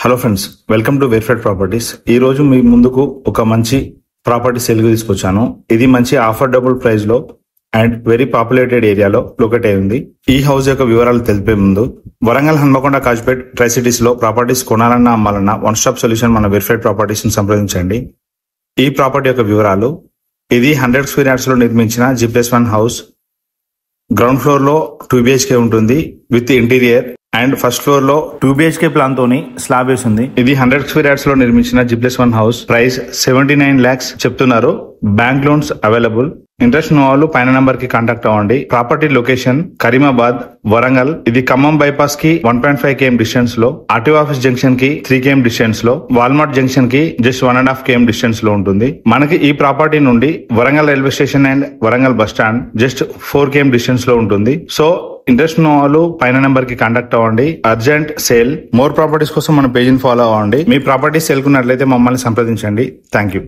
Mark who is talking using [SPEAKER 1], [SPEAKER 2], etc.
[SPEAKER 1] Hello friends, welcome to verified properties. ఈ రోజు మీ ముందుకు ఒక మంచి ప్రాపర్టీ సేల్ కి తీసుకొచ్చాను. ఇది మంచి అఫోర్డబుల్ ప్రైస్ లో అండ్ వెరీ పాపులేటెడ్ ఏరియాలో లొకేట్ అయి ఉంది. ఈ హౌస్ యొక్క వివరాలు తెలిపే ముందు, వరంగల్, హన్మకొండ, కాజ్పేట్, ట్రై సిటీస్ లో ప్రాపర్టీస్ కొనాలన్నా అమ్మాలన్నా వన్ స్టాప్ సొల్యూషన్ మన వెరిఫైడ్ ప్రాపర్టీస్ ని సంప్రదించండి. ఈ ప్రాపర్టీ యొక్క వివరాలు: ఇది 100 స్క్వేర్ యార్డ్స్ లో నిర్మించిన G+1 హౌస్. గ్రౌండ్ ఫ్లోర్ లో 2 BHK ఉంటుంది with interior and first floor లో 2 BHK ప్లాన్ తోని స్లాబ్ వేసి ఉంది. ఇది 100 స్క్వేర్ యార్డ్స్ లో నిర్మించిన G+1 హౌస్. ప్రైస్ 79 lakhs చెప్తున్నారు. Bank loans available. ఇంట్రెస్ట్ ఉన్న వాళ్ళు పైన నంబర్ కి కాంటాక్ట్ అవ్వండి. Property location Karimabad, Warangal. ఇది ఖమ్మం బైపాస్ కి 1.5 km డిస్టెన్స్ లో, ఆర్టీఓ ఆఫీస్ జంక్షన్ కి 3 km డిస్టెన్స్ లో, వాల్మార్ట్ జంక్షన్ కి జస్ట్ 1.5 km డిస్టెన్స్ లో ఉంటుంది. మనకి ఈ ప్రాపర్టీ నుండి Warangal railway station and Warangal bus stand just 4 km distance లో ఉంటుంది. సో ఇంట్రెస్ట్ ఉన్న వాళ్ళు పైన నెంబర్ కి కాంటాక్ట్ అవ్వండి. Urgent sale. మోర్ ప్రాపర్టీస్ కోసం మన పేజ్ ని ఫాలో అవ్వండి. మీ ప్రాపర్టీ సేల్ కున్నట్లయితే మమ్మల్ని సంప్రదించండి. Thank you.